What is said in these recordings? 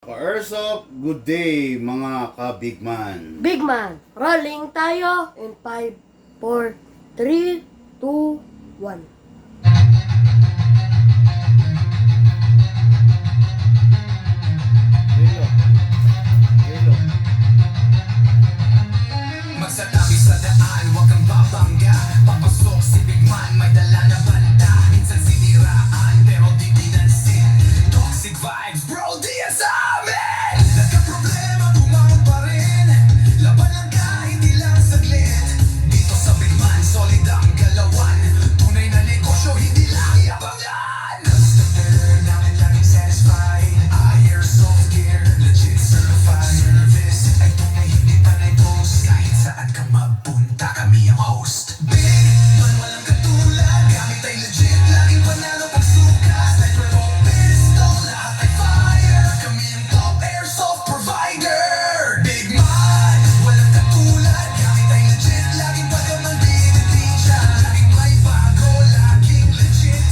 Ka-Airsoft, good day mga ka-Bigman. Big man, rolling tayo in 5, 4, 3, 2, 1. Magsatabi sa daan, huwag kang babangga. Papasok si Big Man, may dala na banda. Minsan siniraan, pero di pinansin. Toxic vibes, bro, di yan sa amin. Nagka-problema, bumangon pa rin. Laban lang ka, hindi lang saglit. Dito sa Big Man, solid ang galawan. Tunay na negosyo, hindi lang yabangan. Customer namin laging satisfied. Airsoft gear, legit certified. Service ay tunay, hindi panay post. Kahit saan ka magpunta, kami ang host. Big Man, walang katulad. Gamit ay legit, laging panalo pag sukat. Sniper o pistol, lahat ay fire. Kami ang top airsoft provider. Big Man, walang katulad. Gamit ay legit, laging pagkaman binibidya. Laging may bago, laging legit.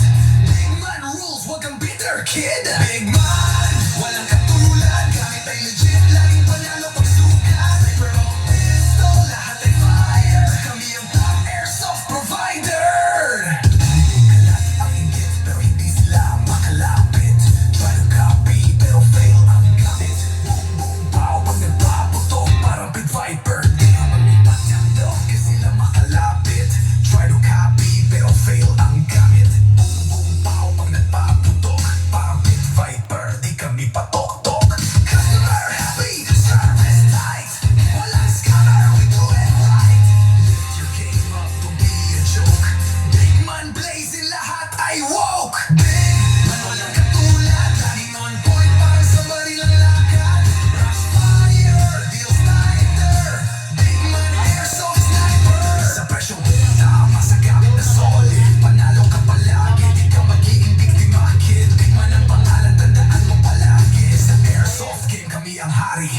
Big Man rules, wag kang bitter kid. Big Man, walang katulad. Gamit ay legit, laging panalo pag sukat. Sniper o pistol, lahat ay fire. Kami ang top airsoft provider. Kalat ang inggit, pero hindi sila makalapit. Try to copy, pero fail ang gamit. Boom, boom, pow, pag nagpaputok, parang Pit Viper. Di nga maglipat yan daw, kasi sila makalapit. Try to copy, pero fail ang gamit. Boom, boom, pow, pag nagpaputok, parang Pit Viper. Di kami patok-tok. Customer happy, service tight. Walang scammer, we do it right. Lift your game up, don't be a joke. Big Man blazing, lahat ay woke. Big Man, walang katulad. Laging on point, parang sa barilang lakad. Rush fire, deal sniper. Big Man airsoft sniper. Sa presyo, tama sa gamit na solid. Panalo ka palagi, di ka magiging biktima, kid. Big Man ang pangalan, tandaan mo palagi. Sa airsoft game, kami ang hari.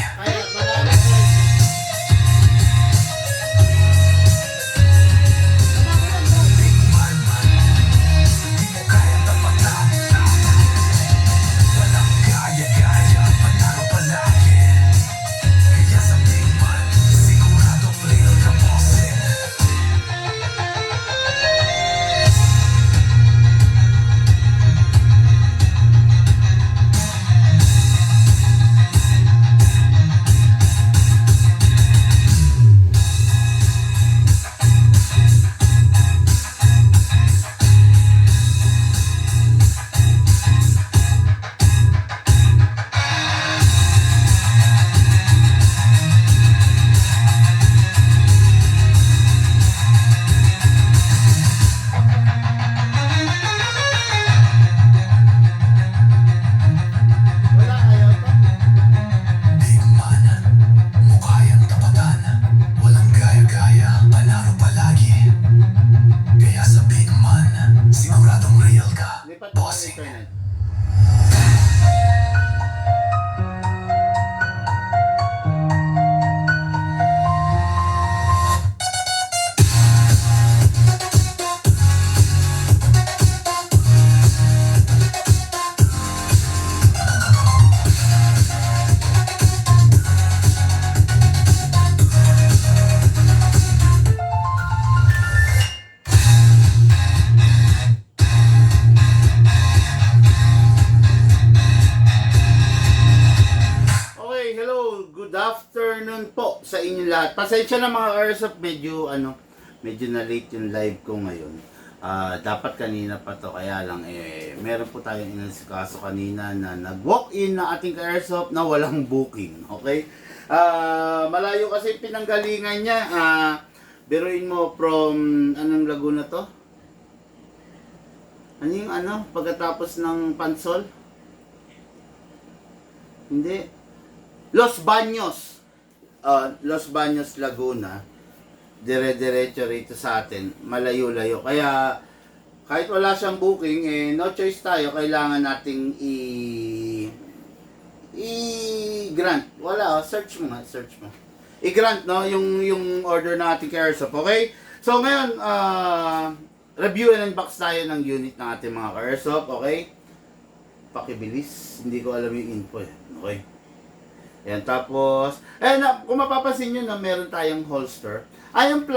Big Man, di mo kayang tapatan. Walang kaya-kaya, panalo palagi. Kaya sa Big Man, siguradong real ka bossin. Wala ayaw to. Big Man, mukha yang tapatan. Walang gaya-gaya, panalo palagi. Kaya sa Big Man, siguradong real ka, Lipat mo ng bossing. internet. Okay, hello. Good afternoon po sa inyo lahat. Pasensya na mga Airsoft, medyo na late yung live ko ngayon. Dapat kanina pa to, kaya lang meron po tayong inasikaso kanina na nag-walk-in na ating Airsoft na walang booking. Okay? Malayo kasi pinanggalingan niya. Biruin mo from anong Laguna to? Ano yung pagkatapos ng Pansol? Hindi. Los Baños. Los Baños, Laguna. Dire-diretso rito sa atin. Malayo-layo. Kaya, kahit wala siyang booking, no choice tayo. Kailangan nating i-grant. Wala, search mo nga. Search mo. I-grant, no? Yung order natin kay Airsoft. Okay? So, ngayon, review and unbox tayo ng unit ng ating mga Airsoft. Okay? Pakibilis. Hindi ko alam yung info eh. Okay? Ayan, tapos, kung mapapansin nyo na meron tayong holster, yung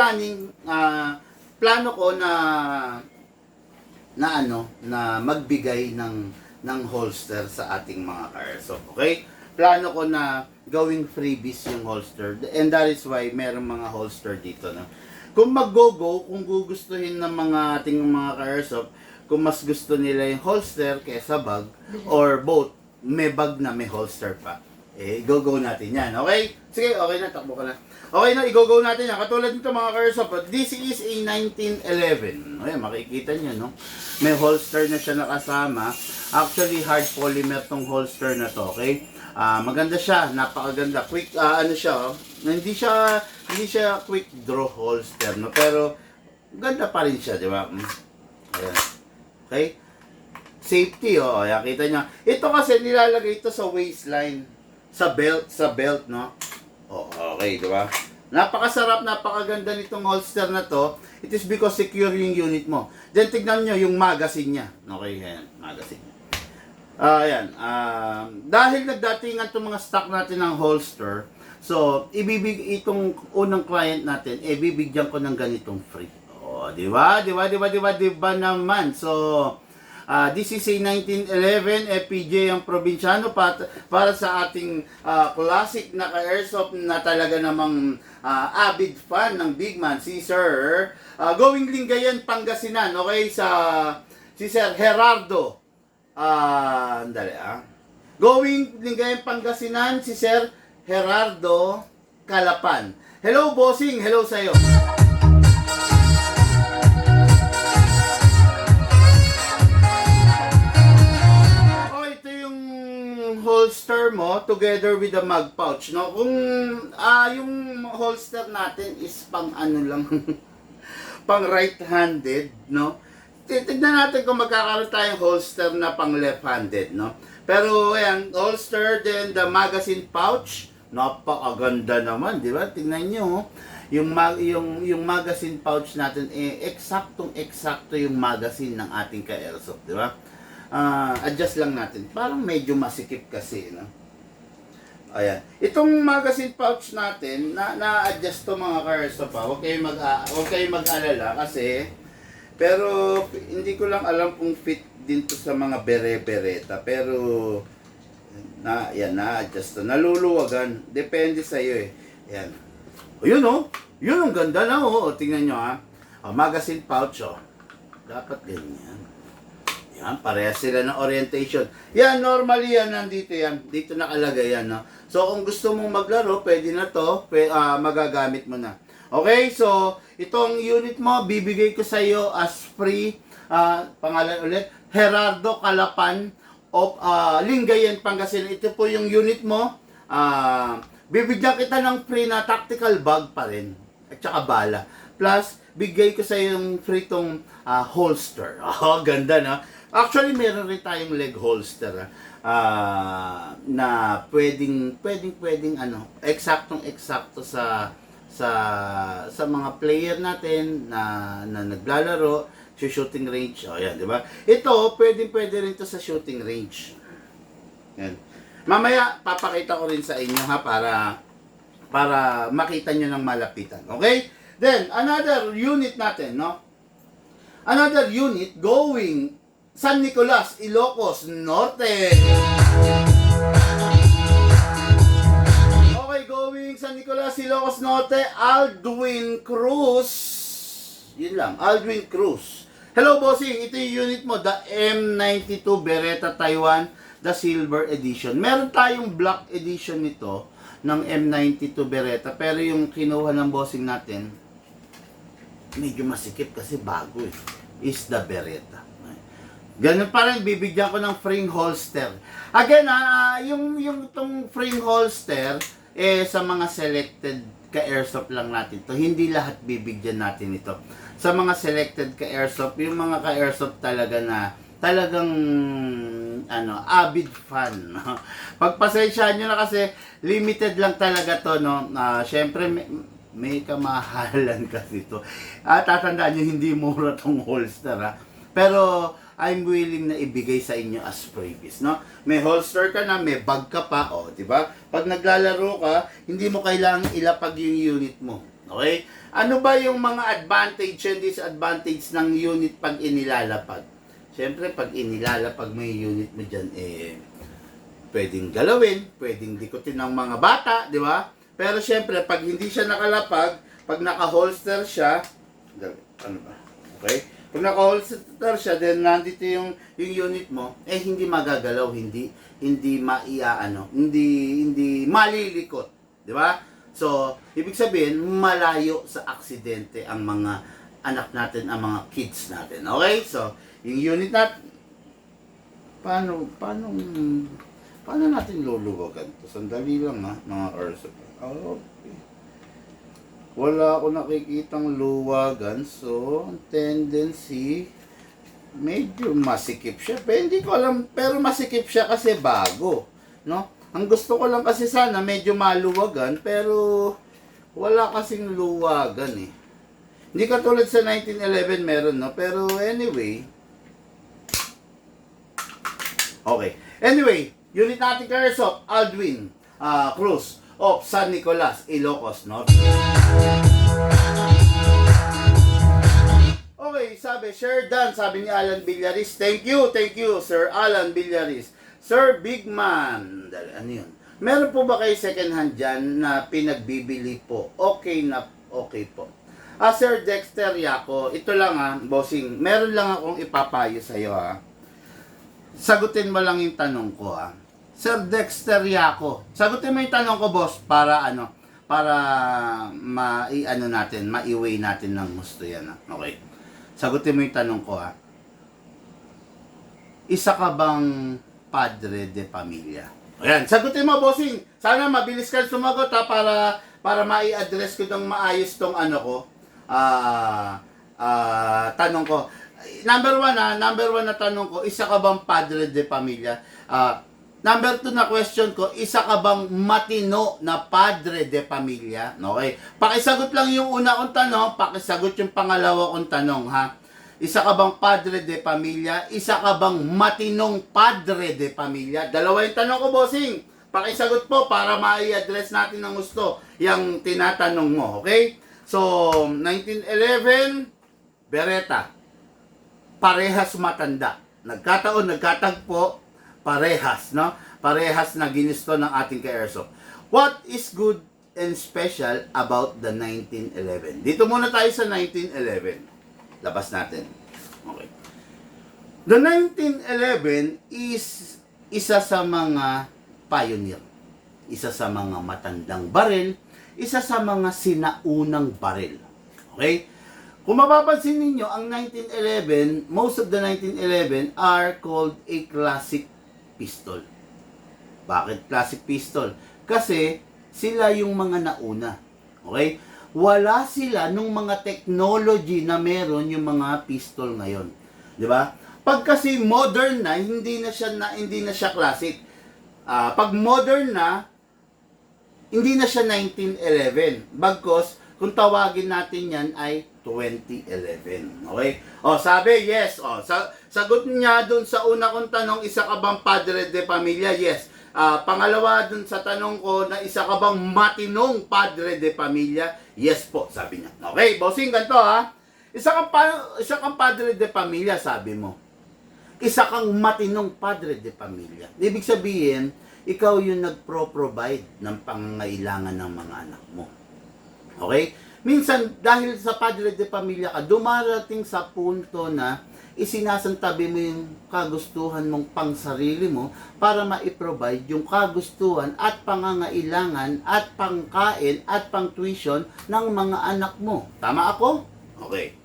plano ko na magbigay ng holster sa ating mga ka-airsoft, okay? Plano ko na gawing freebies yung holster, and that is why meron mga holster dito, no? Kung mag-go-go, kung gugustuhin ng mga ating mga ka-airsoft, kung mas gusto nila yung holster kaysa bag, or both, may bag na may holster pa, go-go natin yan, okay? Sige, okay na, takbo ka na. Okay na, i-go-go natin yan. Katulad nito mga ka-airsoft, this is a 1911. Ayan, makikita nyo, no? May holster na siya nakasama. Actually, hard polymer tong holster na to, okay? Maganda siya, napakaganda. Quick, siya, oh. Hindi siya quick draw holster, no? Pero, ganda pa rin siya, di ba? Ayan. Okay? Safety, oh. Ayan, kita nyo. Ito kasi, nilalagay ito sa waistline. Sa belt, no? Oh, okay, di ba? Napakasarap, napakaganda nitong holster na to. It is because secure yung unit mo. Then, tignan nyo yung magazine niya. Okay, yan, magazine. Ayan. Dahil nagdatingan itong mga stock natin ng holster, so, itong unang client natin, bibigyan ko ng ganitong free. Oh, di ba? Di ba naman? So, this is a 1911 FPJ ang probinsyano para sa ating classic na ka-airsoft na talaga namang avid fan ng Big Man, si Sir going Lingayen, Pangasinan, okay, si Sir Gerardo going Lingayen, Pangasinan, si Sir Gerardo Calapan. Hello bossing, hello sa'yo. Holster mo together with the mag pouch, no? Kung yung holster natin is pang lang pang right-handed, no? Tignan natin kung magkakaroon tayong holster na pang left-handed, no? Pero ayan, holster, then the magazine pouch, napakaganda naman, di ba? Tingnan nyo, yung magazine pouch natin, eksaktong-eksakto yung magazine ng ating ka-airsoft, di ba? Adjust lang natin. Parang medyo masikip kasi, no? Ayan. Itong magazine pouch natin, na-adjust to mga ka-airsoft, ha? Huwag kayong mag-alala kasi, pero hindi ko lang alam kung fit din to sa mga bere-bereta. Pero, na-adjust to. Naluluwagan. Depende sa'yo, eh. Ayan. O, yun, oh. Yun, ang ganda na, oh. Tingnan nyo, ha. Magazine pouch, oh. Dapat ganyan. Yan, parehas sila ng orientation. Yan, normally yan, nandito yan. Dito nakalagay yan, no? So, kung gusto mong maglaro, pwede na to. Magagamit mo na. Okay, so, itong unit mo, bibigay ko sa iyo as free. Pangalan ulit, Gerardo Calapan of Lingayen, Pangasinan. Ito po yung unit mo. Bibigyan kita ng free na tactical bag pa rin. At saka bala. Plus, bigay ko sa iyo yung free tong holster. Oh, ganda, no? Actually, meron rin tayong leg holster na pwedeng eksaktong-eksakto sa mga player natin na naglalaro sa shooting range. Oh, yan, di ba? Ito, pwede rin to sa shooting range. Yan. Mamaya, papakita ko rin sa inyo, ha, para makita nyo ng malapitan. Okay? Then, another unit natin, no? Another unit going San Nicolas, Ilocos Norte. Okay, going San Nicolas, Ilocos Norte, Aldwin Cruz. Yun lang, Aldwin Cruz. Hello, bossing. Ito yung unit mo, the M92 Beretta Taiwan, the Silver Edition. Meron tayong black edition nito ng M92 Beretta, pero yung kinuha ng bossing natin, medyo masikip kasi bago, eh. Is the Beretta. Ganun pa rin, bibigyan ko ng frame holster. Again, yung itong frame holster, sa mga selected ka-airsoft lang natin to. Hindi lahat bibigyan natin ito. Sa mga selected ka-airsoft, yung mga ka-airsoft talaga na talagang avid fan. Pagpasensyahan nyo na kasi limited lang talaga to, no? Syempre, may kamahalan kasi ito. Tatandaan nyo, hindi mura tong holster, ha? Pero, I'm willing na ibigay sa inyo as freebies, no? May holster ka na, may bag ka pa, di ba? Pag naglalaro ka, hindi mo kailangang ilapag yung unit mo. Okay? Ano ba yung mga advantage and disadvantage ng unit pag inilalapag? Siyempre, pag inilalapag mo yung unit mo dyan, pwedeng galawin, pwedeng dikutin ng mga bata, di ba? Pero siyempre, pag hindi siya nakalapag, pag naka-holster siya, ano ba? Okay? Pag naka-holster siya, then nandito yung unit mo, hindi magagalaw, hindi malilikot, di ba? So, ibig sabihin, malayo sa aksidente ang mga anak natin, ang mga kids natin. Okay? So, yung unit natin, paano natin luluwagan to? Sandali lang mga Ursa. Okay. Wala ako nakikitang luwagan, so, tendency, medyo masikip siya. Pero hindi ko alam, pero masikip siya kasi bago, no? Ang gusto ko lang kasi sana medyo maluwagan, pero wala kasing luwagan eh. Hindi katulad sa 1911 meron, no? Pero anyway, okay. Anyway, unit natin ka Airsoft, Aldwin Cruz of San Nicolas, Ilocos, no? Okay, sabi, Sir Dan, sabi ni Alan Villaris. Thank you, Sir Alan Villaris. Sir Big Man, ano yun? Meron po ba kayo second hand dyan na pinagbibili po? Okay na, okay po. Sir Dexter Yaco, ito lang bossing, meron lang akong ipapayo sa'yo Sagutin mo lang yung tanong ko Sir Dexter Yaco, sagutin mo yung tanong ko boss para maiway natin ng gusto yan Okay. Sagutin mo yung tanong ko Isa ka bang padre de pamilya? Ayan, sagutin mo bossing. Sana mabilis ka sumagot para mai-address ko ng maayos tong tanong ko. Number one na tanong ko, isa ka bang padre de pamilya? Number 2 na question ko, isa ka bang matino na padre de pamilya? Okay. Pakisagot lang yung una kong tanong, pakisagot yung pangalawa kong tanong, Isa ka bang padre de pamilya? Isa ka bang matinong padre de pamilya? Dalawa yung tanong ko, bossing. Pakisagot po para ma-i-address natin ng gusto yung tinatanong mo, okay? So, 1911, Beretta. Parehas matanda. Nagkatagpo, parehas, no? Parehas na ginisto ng ating ka-airsoft. What is good and special about the 1911? Dito muna tayo sa 1911. Labas natin. Okay. The 1911 is isa sa mga pioneer. Isa sa mga matandang baril. Isa sa mga sinaunang baril. Okay? Kung mapapansin ninyo, ang 1911, most of the 1911 are called a classic pistol. Bakit classic pistol? Kasi sila yung mga nauna. Okay? Wala sila nung mga technology na meron yung mga pistol ngayon. 'Di ba? Pag kasi modern na, hindi na siya classic. Pag modern na, hindi na siya 1911. Bagkos, kung tawagin natin yan ay 2011. Okay? Sabi, yes. Sagot niya dun sa una kong tanong, isa ka bang padre de pamilya? Yes. Pangalawa dun sa tanong ko na isa ka bang matinong padre de pamilya? Yes po, sabi niya. Okay, bossing, ganito Isa kang padre de pamilya, sabi mo. Isa kang matinong padre de pamilya. Ibig sabihin, ikaw yung nagpro-provide ng pangangailangan ng mga anak mo. Okay? Minsan, dahil sa padre de pamilya ka, dumarating sa punto na isinasantabi mo yung kagustuhan mong pangsarili mo para ma-provide yung kagustuhan at pangangailangan at pangkain at pang-tuition ng mga anak mo. Tama ako? Okay.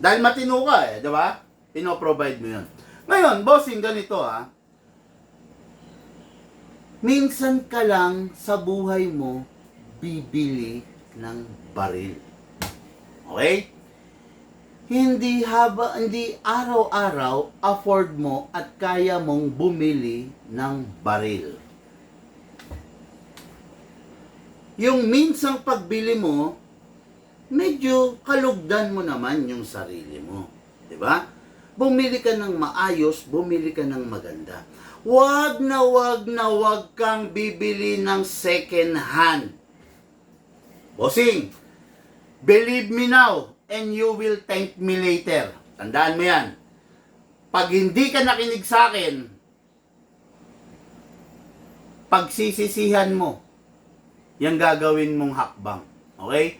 Dahil matino ka di ba? Pino-provide mo yun. Ngayon, bossing, ganito minsan ka lang sa buhay mo bibili ng baril. Okay? Hindi araw-araw afford mo at kaya mong bumili ng baril. Yung minsang pagbili mo, medyo kalugdan mo naman yung sarili mo. 'Di ba? bumili ka ng maayos, bumili ka ng maganda. Wag na wag kang bibili ng second hand. Bossing, believe me now and you will thank me later. Tandaan mo yan. Pag hindi ka nakinig sa akin, pagsisisihan mo, yung gagawin mong hakbang. Okay?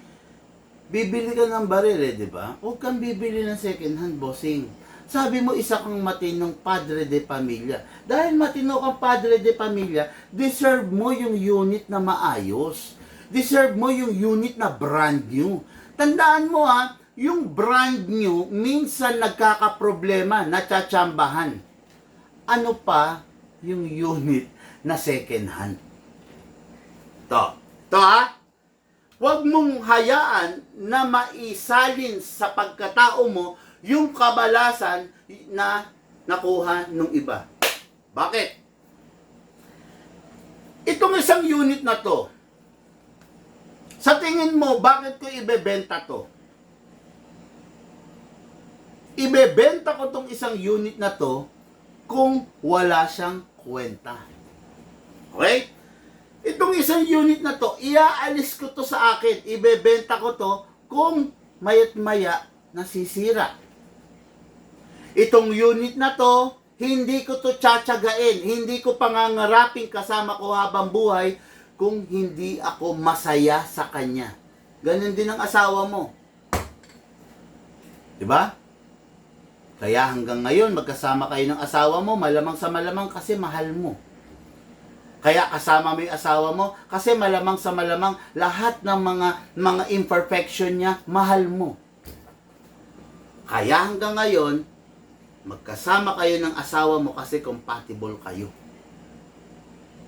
Bibili ka ng baril di ba? Huwag kang bibili ng second hand, bossing. Sabi mo, isa kang matinong padre de pamilya. Dahil matino kang padre de pamilya, deserve mo yung unit na maayos. Deserve mo yung unit na brand new. Tandaan mo yung brand new, minsan nagkakaproblema, natsatsambahan. Ano pa yung unit na second hand? To Huwag mong hayaan na maisalin sa pagkatao mo yung kabalasan na nakuha ng iba. Bakit? Itong isang unit na to, sa tingin mo, bakit ko ibebenta to? Ibebenta ko tong isang unit na to kung wala siyang kwenta. Okay? Itong isang unit na to, iaalis ko to sa akin. Ibebenta ko to kung maya't maya nasisira. Itong unit na to, hindi ko to tsatsagain. Hindi ko pangangaraping kasama ko habang buhay kung hindi ako masaya sa kanya. Ganun din ang asawa mo. Diba? Kaya hanggang ngayon, magkasama kayo ng asawa mo, malamang sa malamang kasi mahal mo. Kaya kasama mo yung asawa mo kasi malamang sa malamang lahat ng mga imperfection niya, mahal mo. Kaya hanggang ngayon, magkasama kayo ng asawa mo kasi compatible kayo.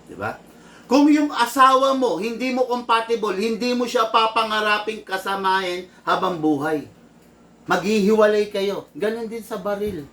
Diba? Kung yung asawa mo, hindi mo compatible, hindi mo siya papangaraping kasamahin habang buhay. Maghihiwalay kayo. Ganon din sa baril.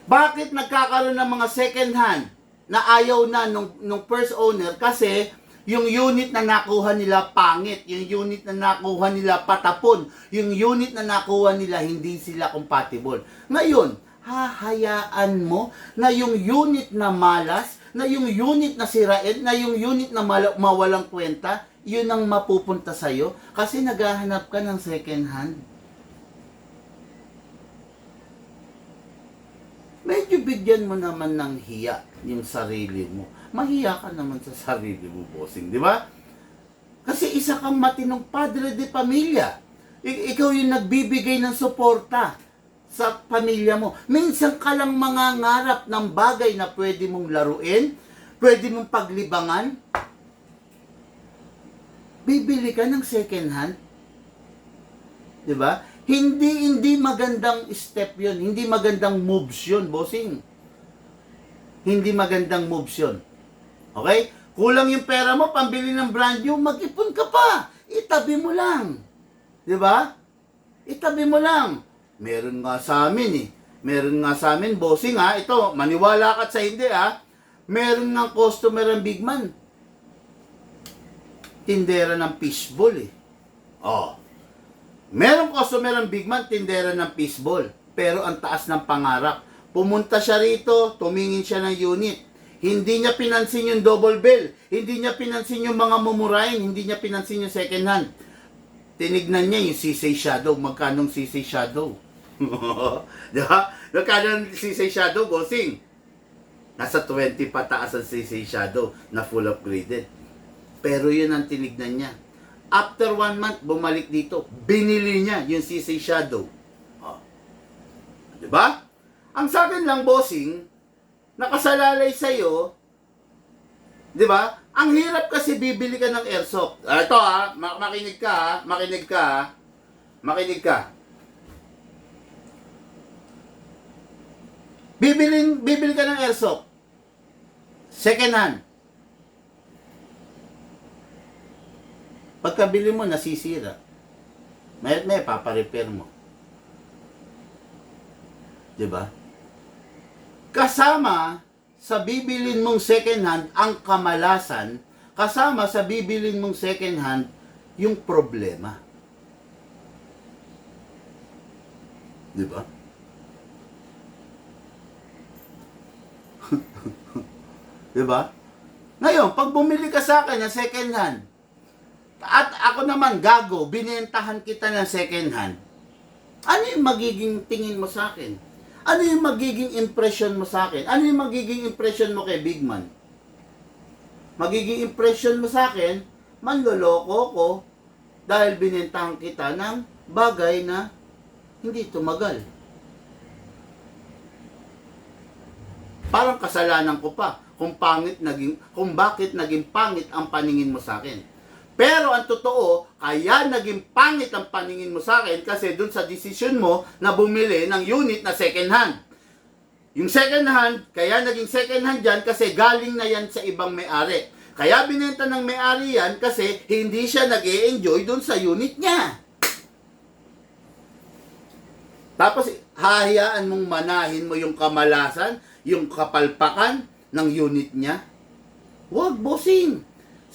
Bakit nagkakaroon ng mga second hand na ayaw na nung first owner? Kasi yung unit na nakuha nila pangit, yung unit na nakuha nila patapon, yung unit na nakuha nila hindi sila compatible. Ngayon, hahayaan mo na yung unit na malas, na yung unit na sirain, na yung unit na mawalang kwenta, yun ang mapupunta sa'yo kasi naghahanap ka ng second hand. Medyo bigyan mo naman ng hiya yung sarili mo. Mahiya ka naman sa sarili mo, bossing, di ba? Kasi isa kang matinong padre de pamilya. Ikaw yung nagbibigay ng suporta sa pamilya mo. Minsan ka lang mangangarap ng bagay na pwede mong laruin, pwede mong paglibangan. Bibili ka ng second hand. Di ba? Hindi magandang step yun. Hindi magandang moves yun, bossing. Hindi magandang moves yun. Okay? Kulang yung pera mo, pambili ng brand new, mag-ipon ka pa. Itabi mo lang. Di ba? Itabi mo lang. Meron nga sa amin Meron nga sa amin, bossing ito, maniwala ka sa hindi Meron ng customer ang big man. Tindera ng fishball Merong customer ang big man, tindera ng fishball. Pero ang taas ng pangarap. Pumunta siya rito, tumingin siya ng unit. Hindi niya pinansin yung double bell. Hindi niya pinansin yung mga mumurahin. Hindi niya pinansin yung second hand. Tinignan niya yung CC Shadow. Magkanong CC Shadow? Diba? Magkanong CC Shadow, bossing? Nasa 20 pataas ang CC Shadow na full upgraded. Pero yun ang tinignan niya. After 1 month, bumalik dito. Binili niya yung CC Shadow. Diba? Ang sa akin lang, bossing, nakasalalay sa'yo, diba? Ang hirap kasi bibili ka ng airsoft. Ito makinig ka makinig ka. Bibili ka ng airsoft. Second hand. Pagkabili mo, nasisira. May paparepair mo. Diba? Kasama sa bibilin mong second hand ang kamalasan, kasama sa bibilin mong second hand yung problema. Diba? Diba? Ngayon, pag bumili ka sa akin ng second hand, at ako naman gago, binentahan kita ng second hand, ano yung magiging tingin mo sa akin? Ano yung magiging impression mo sa akin? Ano yung magiging impression mo kay Big Man? Magiging impression mo sa akin, manloloko ko dahil binentahan kita ng bagay na hindi tumagal. Parang kasalanan ko pa kung bakit naging pangit ang paningin mo sa akin. Pero ang totoo, kaya naging pangit ang paningin mo sa akin kasi dun sa desisyon mo na bumili ng unit na second hand. Yung second hand, kaya naging second hand dyan kasi galing na yan sa ibang may-ari. Kaya binenta ng may-ari yan kasi hindi siya nag-e-enjoy dun sa unit niya. Tapos, hahayaan mong manahin mo yung kamalasan, yung kapalpakan ng unit niya. Huwag, bossing.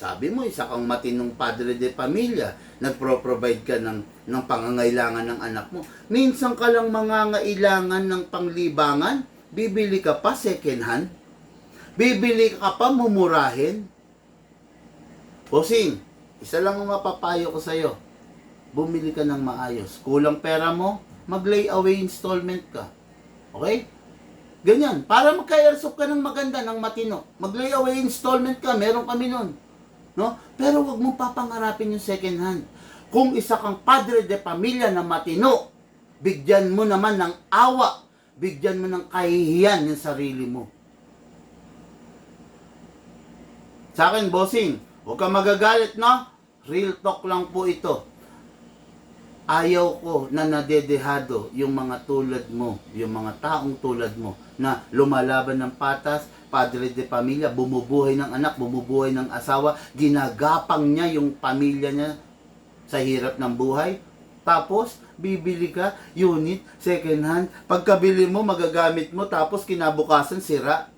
Sabi mo, isa kang matinong padre de pamilya. Nagpro-provide ka ng pangangailangan ng anak mo. Minsan ka lang mangangailangan ng panglibangan. Bibili ka pa second hand. Bibili ka pa mumurahin. Bossing, isa lang ang mapapayo ko sa'yo. Bumili ka ng maayos. Kulang pera mo, mag-lay away installment ka. Okay? Ganyan. Para magka-airsoft ka ng maganda, ng matino. Mag-lay away installment ka. Meron kami nun. No? Pero wag mong papangarapin yung second hand. Kung isa kang padre de pamilya na matino, bigyan mo naman ng awa. Bigyan mo ng kahihiyan yung sarili mo. Sa akin, bossing, huwag kang magagalit, no? Real talk lang po ito. Ayaw ko na nadedehado yung mga tulad mo, yung mga taong tulad mo, na lumalaban ng patas, padre de pamilya, bumubuhay ng anak, bumubuhay ng asawa, ginagapang niya yung pamilya niya sa hirap ng buhay. Tapos, bibili ka, unit, second hand, pagkabili mo, magagamit mo, tapos kinabukasan, sira.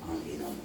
Ang ina mo.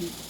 Peace.